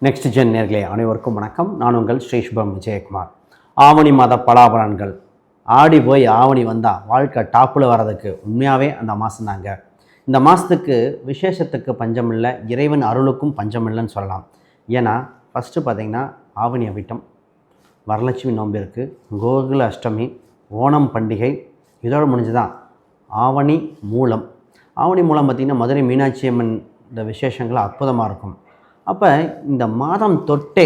Next gen நேர்களே அனைவருக்கும் வணக்கம். நான் உங்கள் ஸ்ரீ சுபம் விஜயகுமார். ஆவணி மாத பலாபலன்கள். ஆடி போய் ஆவணி வந்தால் வாழ்க்கை டாப்பில் வர்றதுக்கு உண்மையாகவே அந்த மாதம் தாங்க. இந்த மாதத்துக்கு விசேஷத்துக்கு பஞ்சம் இல்லை, இறைவன் அருளுக்கும் பஞ்சம் இல்லைன்னு சொல்லலாம். ஏன்னா ஃபஸ்ட்டு பார்த்திங்கன்னா ஆவணி அவிட்டம், வரலட்சுமி நோன்பு இருக்குது, கோகுல அஷ்டமி, ஓணம் பண்டிகை, இதோடு முடிஞ்சுதான் ஆவணி மூலம். ஆவணி மூலம் பார்த்திங்கன்னா மதுரை மீனாட்சி அம்மன் இந்த விசேஷங்கள் அற்புதமாக இருக்கும். அப்போ இந்த மாதம் தொட்டே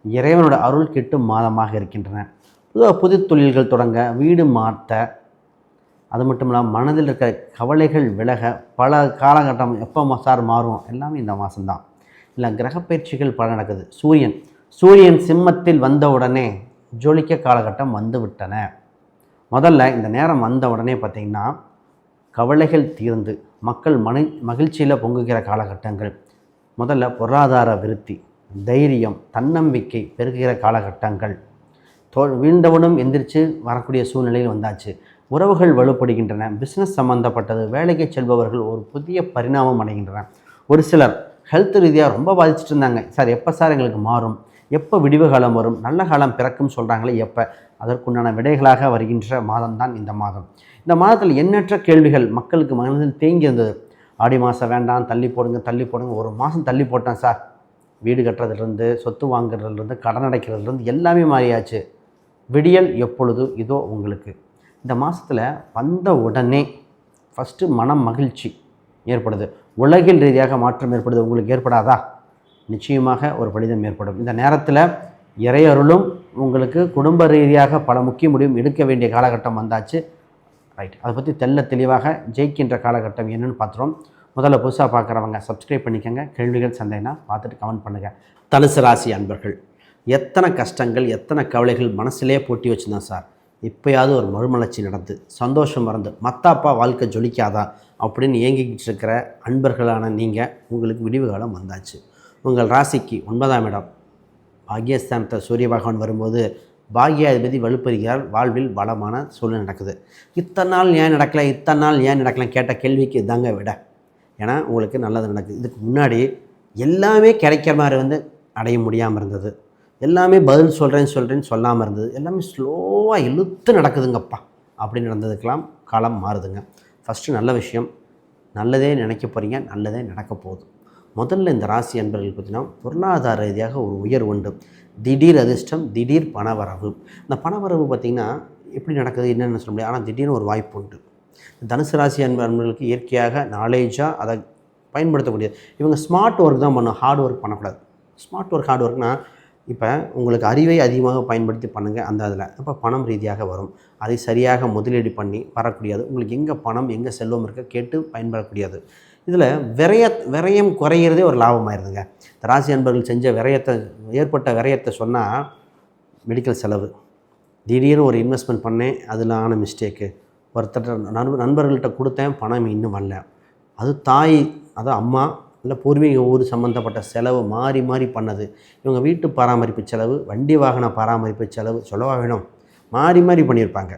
இறைவனோட அருள் கிட்டும் மாதமாக இருக்கின்றன. பொதுவாக புது தொழில்கள் தொடங்க, வீடு மாற்ற, அது மட்டும் இல்லாமல் மனதில் இருக்கிற கவலைகள் விலக, பல காலகட்டம் எப்போ சார் மாறும் எல்லாமே இந்த மாதம்தான். இல்லை கிரகப்பயிற்சிகள் பல நடக்குது. சூரியன் சிம்மத்தில் வந்த உடனே ஜொலிக்க காலகட்டம் வந்து விட்டன. முதல்ல இந்த நேரம் வந்த உடனே பார்த்திங்கன்னா கவலைகள் தீர்ந்து மக்கள் மகிழ்ச்சியில் பொங்குகிற காலகட்டங்கள். முதல்ல பொருளாதார விருத்தி, தைரியம், தன்னம்பிக்கை பெருகுகிற காலகட்டங்கள். வீண்டவுடன் எந்திரிச்சு வரக்கூடிய சூழ்நிலையில் வந்தாச்சு. உறவுகள் வலுப்படுகின்றன. பிஸ்னஸ் சம்மந்தப்பட்டது, வேலைக்கு செல்பவர்கள் ஒரு புதிய பரிணாமம் அடைகின்றன. ஒரு சிலர் ஹெல்த் ரீதியாக ரொம்ப பாதிச்சுட்டு இருந்தாங்க. சார் எப்போ சார் எங்களுக்கு மாறும், எப்போ விடிவு காலம் வரும், நல்ல காலம் பிறக்கும் சொல்கிறாங்களே எப்போ, அதற்குண்டான விடைகளாக வருகின்ற மாதம்தான் இந்த மாதம். இந்த மாதத்தில் எண்ணற்ற கேள்விகள் மக்களுக்கு மனதில் தேங்கி இருந்தது. ஆடி மாதம் வேண்டாம், தள்ளி போடுங்க. ஒரு மாதம் தள்ளி போட்டேன் சார். வீடு கட்டுறதுலேருந்து, சொத்து வாங்குறதுலேருந்து, கடன் அடைக்கிறதுலேருந்து எல்லாமே மாறியாச்சு. விடியல் எப்பொழுது இதோ உங்களுக்கு. இந்த மாதத்தில் வந்த உடனே ஃபஸ்ட்டு மனம் மகிழ்ச்சி ஏற்படுது. உலகில் ரீதியாக மாற்றம் ஏற்படுது. உங்களுக்கு ஏற்படாதா? நிச்சயமாக ஒரு பலிதம் ஏற்படும். இந்த நேரத்தில் இறையருளும் உங்களுக்கு குடும்ப ரீதியாக பல முக்கிய முடிவும் எடுக்க வேண்டிய காலகட்டம் வந்தாச்சு. ரைட், அதை பற்றி தெளிவாக ஜெயிக்கின்ற காலகட்டம் என்னென்னு பார்த்துருவோம். முதல்ல புதுசாக பார்க்குறவங்க சப்ஸ்கிரைப் பண்ணிக்கோங்க. கேள்விகள் சந்தேகம்னா பார்த்துட்டு கமெண்ட் பண்ணுங்கள். தனுசு ராசி அன்பர்கள், எத்தனை கஷ்டங்கள், எத்தனை கவலைகள் மனசிலே போட்டி வச்சுருந்தோம் சார். இப்போயாவது ஒரு மறுமலர்ச்சி நடந்து சந்தோஷம் மறந்து மத்தாப்பா வாழ்க்கை ஜொலிக்காதா அப்படின்னு ஏங்கிக்கிட்டு இருக்கிற அன்பர்களான நீங்கள், உங்களுக்கு விடிவு காலம் வந்தாச்சு. உங்கள் ராசிக்கு 9ஆம் இடம் பாக்யஸ்தானத்தை சூரிய பகவான் வரும்போது பாக்யாதிபதி வலுப்பெறுகிறார். வாழ்வில் வளமான சூழ்நிலை நடக்குது. இத்தனை நாள் ஏன் நடக்கலை கேட்ட கேள்விக்கு இதாங்க விட. ஏன்னா உங்களுக்கு நல்லது நடக்குது. இதுக்கு முன்னாடி எல்லாமே கிடைக்கிற மாதிரி அடைய முடியாமல் இருந்தது. எல்லாமே பதில் சொல்கிறேன்னு சொல்லாமல் இருந்தது. எல்லாமே ஸ்லோவாக இழுத்து நடக்குதுங்கப்பா அப்படின்னு நடந்ததுக்கெல்லாம் காலம் மாறுதுங்க. ஃபஸ்ட்டு நல்ல விஷயம், நல்லதே நினைக்க போகிறீங்க, நல்லதே நடக்க போகுது. முதல்ல இந்த ராசி அன்பர்கள் பார்த்திங்கன்னா பொருளாதார ரீதியாக ஒரு உயர்வு உண்டு. திடீர் அதிர்ஷ்டம், திடீர் பணவரவு. இந்த பணவரவு பார்த்திங்கன்னா எப்படி நடக்குது என்னென்னு சொல்ல முடியாது, ஆனால் திடீர்னு ஒரு வாய்ப்பு உண்டு. தனுசு ராசி அன்பர்களுக்கு இயற்கையாக நாலேஜாக அதை பயன்படுத்தக்கூடியது. இவங்க ஸ்மார்ட் ஒர்க் தான் பண்ணணும், ஹார்ட் ஒர்க் பண்ணக்கூடாது. ஸ்மார்ட் ஒர்க் ஹார்ட் ஒர்க்னால் இப்போ உங்களுக்கு அறிவை அதிகமாக பயன்படுத்தி பண்ணுங்கள். அந்த அதில் இப்போ பணம் ரீதியாக வரும். அதை சரியாக முதலீடு பண்ணி வரக்கூடியது. உங்களுக்கு எங்கே பணம் எங்கே செல்வம் இருக்க கேட்டு பயன்படக்கூடியது. இதில் விரயம் குறையிறதே ஒரு லாபமாயிருதுங்க. இந்த ராசி அன்பர்கள் செஞ்ச ஏற்பட்ட விரயத்தை சொன்னால் மெடிக்கல் செலவு, திடீர்னு ஒரு இன்வெஸ்ட்மெண்ட் பண்ணேன், அதில் ஆன மிஸ்டேக்கு, ஒருத்தர் நண்பர்கள்ட்ட கொடுத்தேன், பணம் இன்னும் வரல, அது தாய், அது அம்மா இல்லை பூர்வீக ஊர் சம்மந்தப்பட்ட செலவு மாறி பண்ணது. இவங்க வீட்டு பராமரிப்பு செலவு, வண்டி வாகன பராமரிப்பு செலவு சொல்லவா வேணும், மாறி பண்ணியிருப்பாங்க.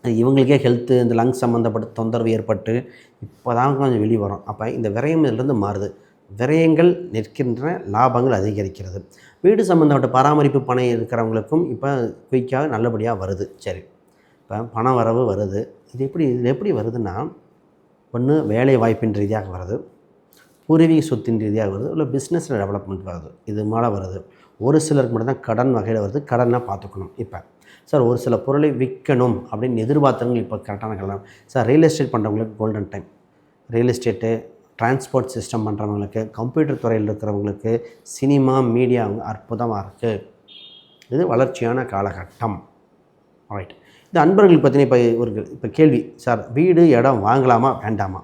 இவங்களுக்கே ஹெல்த்து, இந்த லங்ஸ் சம்மந்தப்பட்ட தொந்தரவு ஏற்பட்டு இப்போ தான் கொஞ்சம் வெளியே வரும். அப்போ இந்த விரயம் இதிலிருந்து மாறுது. விரயங்கள் நிற்கின்ற, லாபங்கள் அதிகரிக்கிறது. வீடு சம்மந்தப்பட்ட பராமரிப்பு பணம் இருக்கிறவங்களுக்கும் இப்போ குயிக்காக நல்லபடியாக வருது. சரி, இப்போ பண வரவு வருது. இது எப்படி வருதுன்னா, ஒன்று வேலை வாய்ப்பின் ரீதியாக வருது, பூர்வீக சொத்தின் ரீதியாக வருது, இல்லை பிஸ்னஸில் டெவலப்மெண்ட் வருது. இது மேலே வருது. ஒரு சிலருக்கு மட்டும் தான் கடன் வகையில் வருது. கடனாக பார்த்துக்கணும். இப்போ சார் ஒரு சில பொருளை விற்கணும் அப்படின்னு எதிர்பார்த்தவங்க இப்போ கரெக்டான காலம். சார் ரியல் எஸ்டேட் பண்ணுறவங்களுக்கு golden time. Real estate, transport system பண்ணுறவங்களுக்கு, கம்ப்யூட்டர் துறையில் இருக்கிறவங்களுக்கு, சினிமா, மீடியா அற்புதமாக இருக்குது. இது வளர்ச்சியான காலகட்டம். ரைட், இந்த அன்பர்கள் பார்த்தீங்கன்னா இப்போ கேள்வி, சார் வீடு இடம் வாங்கலாமா வேண்டாமா?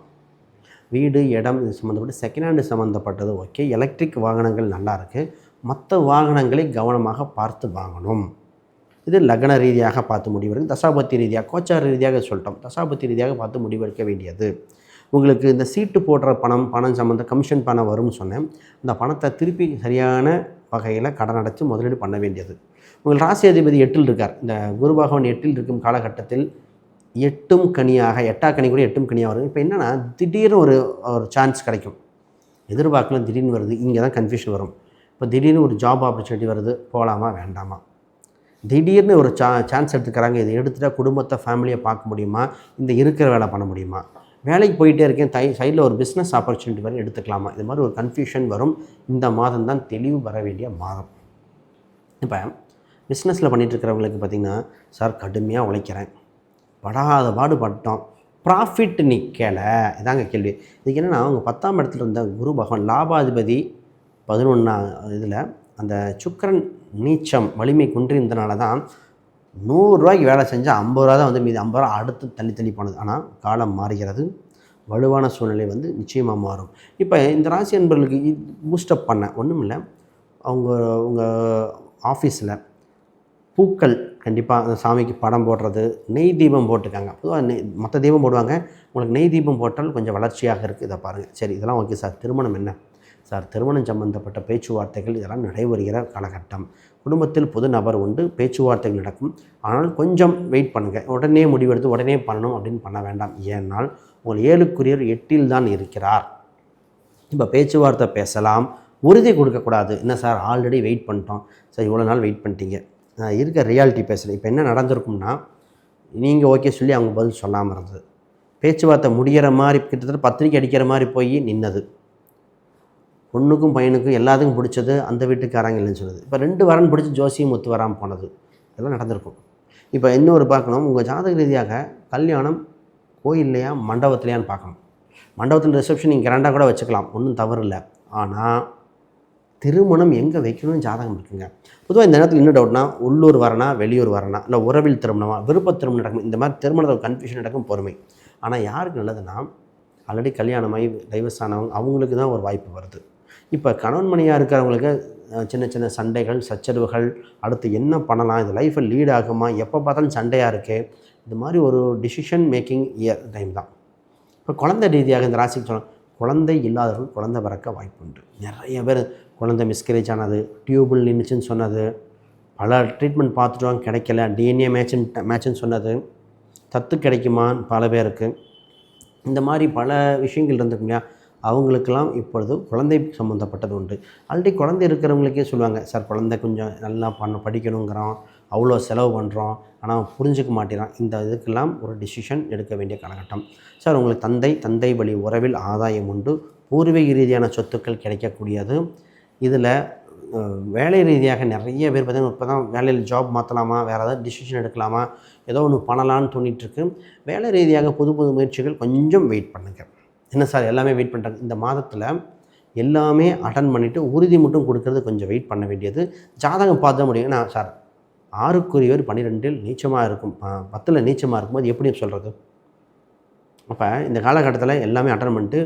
வீடு இடம் இது சம்மந்தப்பட்டு செகண்ட் ஹேண்டு சம்மந்தப்பட்டது ஓகே. எலக்ட்ரிக் வாகனங்கள் நல்லா இருக்குது. மற்ற வாகனங்களை கவனமாக பார்த்து வாங்கணும். இது லக்ன ரீதியாக பார்த்து முடிவெடுக்க, தசாபத்தி ரீதியாக, கோச்சார ரீதியாக சொல்லிட்டோம், தசாபத்தி ரீதியாக பார்த்து முடிவெடுக்க வேண்டியது. உங்களுக்கு இந்த சீட்டு போடுற பணம் சம்மந்த கமிஷன் பணம் வரும்னு சொன்னேன். அந்த பணத்தை திருப்பி சரியான வகையில் கடன் அடைச்சி முதலீடு பண்ண வேண்டியது. உங்கள் ராசி அதிபதி 8ல் இருக்கார். இந்த குரு பகவான் 8ல் இருக்கும் காலகட்டத்தில் 8ம் கனியாக, 8ஆம் கனி கூட 8ம் கனியாக வரும். இப்போ என்னென்னா திடீர்னு ஒரு சான்ஸ் கிடைக்கும். எதிர்பார்க்கலாம், திடீர்னு வருது. இங்கே தான் கன்ஃபியூஷன் வரும். இப்போ திடீர்னு ஒரு ஜாப் ஆப்பர்ச்சுனிட்டி வருது, போகலாமா வேண்டாமா? திடீர்னு ஒரு சான்ஸ் எடுத்துக்கிறாங்க, இதை எடுத்துட்டா குடும்பத்தை ஃபேமிலியை பார்க்க முடியுமா, இந்த இருக்கிற வேலை பண்ண முடியுமா? வேலைக்கு போயிட்டே இருக்கேன், சைடில் ஒரு பிஸ்னஸ் ஆப்பர்ச்சுனிட்டி வரை எடுத்துக்கலாமா? இது மாதிரி ஒரு கன்ஃபியூஷன் வரும். இந்த மாதம் தான் தெளிவு வர வேண்டிய மாதம். இப்போ பிஸ்னஸில் பண்ணிகிட்ருக்கிறவங்களுக்கு பார்த்திங்கன்னா, சார் கடுமையாக உழைக்கிறேன், படாத பாடுபட்டோம், ப்ராஃபிட் நிற்கலை, இதாங்க கேள்வி. இதுக்கு என்னென்னா, அவங்க 10ஆம் இடத்துல இருந்த குரு பகவான் லாபாதிபதி 11ஆம் இதில் அந்த சுக்கிரன் நீச்சம் வலிமை குன்றிருந்தனால தான் 100 ரூபாய்க்கு வேலை செஞ்சால் 50 ரூபா தான் வந்து மீது 50 ரூபா அடுத்து தள்ளி போனது. ஆனால் காலம் மாறுகிறது, வலுவான சூழ்நிலை வந்து நிச்சயமாக மாறும். இப்போ இந்த ராசி என்பவர்களுக்கு பூஸ்டப் பண்ண ஒன்றும் இல்லை, உங்கள் ஆஃபீஸில் பூக்கள் கண்டிப்பாக அந்த சாமிக்கு படம் போடுறது, நெய் தீபம் போட்டுக்காங்க. பொதுவாக மற்ற தீபம் போடுவாங்க, உங்களுக்கு நெய் தீபம் போட்டால் கொஞ்சம் வளர்ச்சியாக இருக்குது. இதை பாருங்கள். சரி, இதெல்லாம் ஓகே சார். திருமணம் என்ன சார்? திருமணம் சம்பந்தப்பட்ட பேச்சுவார்த்தைகள் இதெல்லாம் நடைபெறுகிற காலகட்டம். குடும்பத்தில் புது நபர் உண்டு, பேச்சுவார்த்தைகள் நடக்கும். ஆனால் கொஞ்சம் வெயிட் பண்ணுங்கள். உடனே முடிவெடுத்து உடனே பண்ணணும் அப்படின்னு பண்ண வேண்டாம். ஏன்னால் உங்கள் 7க்குரியர் 8இல் தான் இருக்கிறார். இப்போ பேச்சுவார்த்தை பேசலாம், உறுதி கொடுக்கக்கூடாது. என்ன சார் ஆல்ரெடி வெயிட் பண்ணிட்டோம் சார், இவ்வளோ நாள் வெயிட் பண்ணிட்டீங்க, இருக்க ரியாலிட்டி பேசுகிறேன். இப்போ என்ன நடந்திருக்கும்னா, நீங்கள் ஓகே சொல்லி அவங்க பதில் சொல்லாமல் இருந்தது, பேச்சுவார்த்தை முடிகிற மாதிரி கிட்டத்தட்ட பத்திரிக்கை அடிக்கிற மாதிரி போய் நின்னது, பொண்ணுக்கும் பையனுக்கும் எல்லாத்துக்கும் பிடிச்சது அந்த வீட்டுக்காரங்க இல்லைன்னு சொல்லுது. இப்போ 2 வரன் பிடிச்சி ஜோசியம் ஒத்து வராமல் போனது, இதெல்லாம் நடந்திருக்கும். இப்போ இன்னொரு பார்க்கணும், உங்கள் ஜாதக ரீதியாக கல்யாணம் கோயில்லையா மண்டபத்துலையான்னு பார்க்கணும். மண்டபத்தில் ரிசப்ஷன் நீங்கள் கிராண்டாக கூட வச்சுக்கலாம், ஒன்றும் தவறு இல்லை. ஆனால் திருமணம் எங்கே வைக்கணும்னு ஜாதகம் இருக்குங்க. பொதுவாக இந்த நேரத்தில் என்ன டவுட்னா, உள்ளூர் வரனா வெளியூர் வரனா, இல்லை உறவில் திருமணமா, விருப்ப திருமணம் நடக்கும், இந்த மாதிரி திருமணத்தில் கன்ஃபியூஷன் நடக்கும். பொறுமை. ஆனால் யாருக்கு நல்லதுன்னா, ஆல்ரெடி கல்யாணமாகி டைவர்ஸ் ஆனவங்க, அவங்களுக்கு தான் ஒரு வாய்ப்பு வருது. இப்போ கணவன் மணியாக இருக்கிறவங்களுக்கு சின்ன சின்ன சண்டைகள், சச்சரவுகள், அடுத்து என்ன பண்ணலாம், இது லைஃப்பை லீட் ஆகுமா, எப்போ பார்த்தாலும் சண்டையாக இருக்குது, இது மாதிரி ஒரு டிசிஷன் மேக்கிங் இயர் டைம் தான். இப்போ குழந்தை ரீதியாக இந்த ராசிக்கு சொல்லலாம், குழந்தை இல்லாதவர்கள் குழந்தை பிறக்க வாய்ப்பு உண்டு. நிறைய பேர் குழந்தை மிஸ்கரேஜ் ஆனது, டியூபிள் நின்றுச்சுன்னு சொன்னது, பல ட்ரீட்மெண்ட் பார்த்துட்டோம் கிடைக்கல, டிஎன்ஏ மேட்சுன்னு சொன்னது, சத்து கிடைக்குமான்னு பல பேருக்கு, இந்த மாதிரி பல விஷயங்கள் இருந்துருக்கு இல்லையா. அவங்களுக்கெல்லாம் இப்பொழுது குழந்தை சம்மந்தப்பட்டது உண்டு. ஆல்ரெடி குழந்தை இருக்கிறவங்களுக்கே சொல்லுவாங்க, சார் குழந்தை கொஞ்சம் நல்லா படிக்கணுங்கிறோம், அவ்வளோ செலவு பண்ணுறோம், ஆனால் புரிஞ்சிக்க மாட்டேறான். இந்த இதுக்கெல்லாம் ஒரு டிசிஷன் எடுக்க வேண்டிய காலகட்டம். சார் உங்களுக்கு தந்தை வழி உறவில் ஆதாயம் உண்டு, பூர்வீக ரீதியான சொத்துக்கள் கிடைக்கக்கூடியது. இதில் வேலை ரீதியாக நிறைய பேர் பார்த்திங்கன்னா, இப்போ தான் வேலையில் ஜாப் மாற்றலாமா, வேறு ஏதாவது டிசிஷன் எடுக்கலாமா, ஏதோ ஒன்று பண்ணலான்னு தோணிகிட்ருக்கு. வேலை ரீதியாக புது முயற்சிகள் கொஞ்சம் வெயிட் பண்ணுங்கள். என்ன சார் எல்லாமே வெயிட் பண்ணுறாங்க, இந்த மாதத்தில் எல்லாமே அட்டன் பண்ணிவிட்டு உறுதி மட்டும் கொடுக்கறது கொஞ்சம் வெயிட் பண்ண வேண்டியது. ஜாதகம் பார்த்த முடியும். நான் சார் 6க்குரியவர் 12இல் நீச்சமாக இருக்கும், 10ல் நீச்சமாக இருக்கும்போது எப்படி சொல்கிறது? அப்போ இந்த காலகட்டத்தில் எல்லாமே அட்டன் பண்ணிட்டு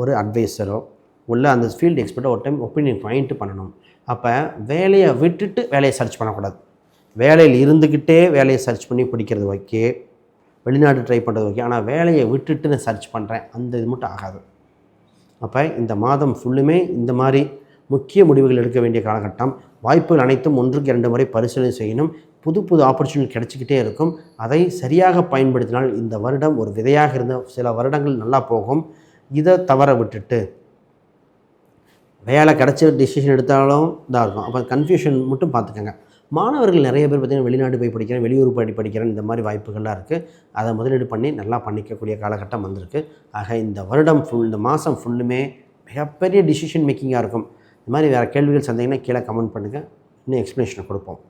ஒரு அட்வைஸரோ உள்ள அந்த ஃபீல்டு எக்ஸ்பர்ட்டோ ஒரு டைம் ஒப்பீனியன் பாயிண்ட்டு பண்ணணும். அப்போ வேலையை விட்டுட்டு வேலையை சர்ச் பண்ணக்கூடாது. வேலையில் இருந்துக்கிட்டே வேலையை சர்ச் பண்ணி பிடிக்கிறது ஓகே, வெளிநாடு ட்ரை பண்ணுறது ஓகே, ஆனால் வேலையை விட்டுட்டு நான் சர்ச் பண்ணுறேன் அந்த இது மட்டும் ஆகாது. அப்போ இந்த மாதம் ஃபுல்லுமே இந்த மாதிரி முக்கிய முடிவுகள் எடுக்க வேண்டிய காலகட்டம். வாய்ப்புகள் அனைத்தும் 1க்கு 2 முறை பரிசீலனை செய்யணும். புது ஆப்பர்ச்சுனிட்டி கிடைச்சிக்கிட்டே இருக்கும். அதை சரியாக பயன்படுத்தினால் இந்த வருடம் ஒரு விதையாக இருந்த சில வருடங்கள் நல்லா போகும். இதை தவற விட்டுட்டு வேலை கிடச்சி டிசிஷன் எடுத்தாலும் இதாக இருக்கும். அப்போ கன்ஃபியூஷன் மட்டும் பார்த்துக்கோங்க. மாணவர்கள் நிறைய பேர் பார்த்திங்கன்னா வெளிநாடு போய் படிக்கிறேன், வெளியூர் போய் படிக்கிறேன், இந்த மாதிரி வாய்ப்புகள்லாம் இருக்குது. அதை முதலீடு பண்ணி நல்லா பண்ணிக்கக்கூடிய காலகட்டம் வந்திருக்கு. ஆக இந்த வருடம் இந்த மாதம் ஃபுல்லுமே மிகப்பெரிய டிசிஷன் மேக்கிங்காக இருக்கும். இந்த மாதிரி வேறு கேள்விகள் சந்தேகம்னா கீழே கமெண்ட் பண்ணுங்கள், இன்னும் எக்ஸ்ப்ளனேஷனை கொடுப்போம்.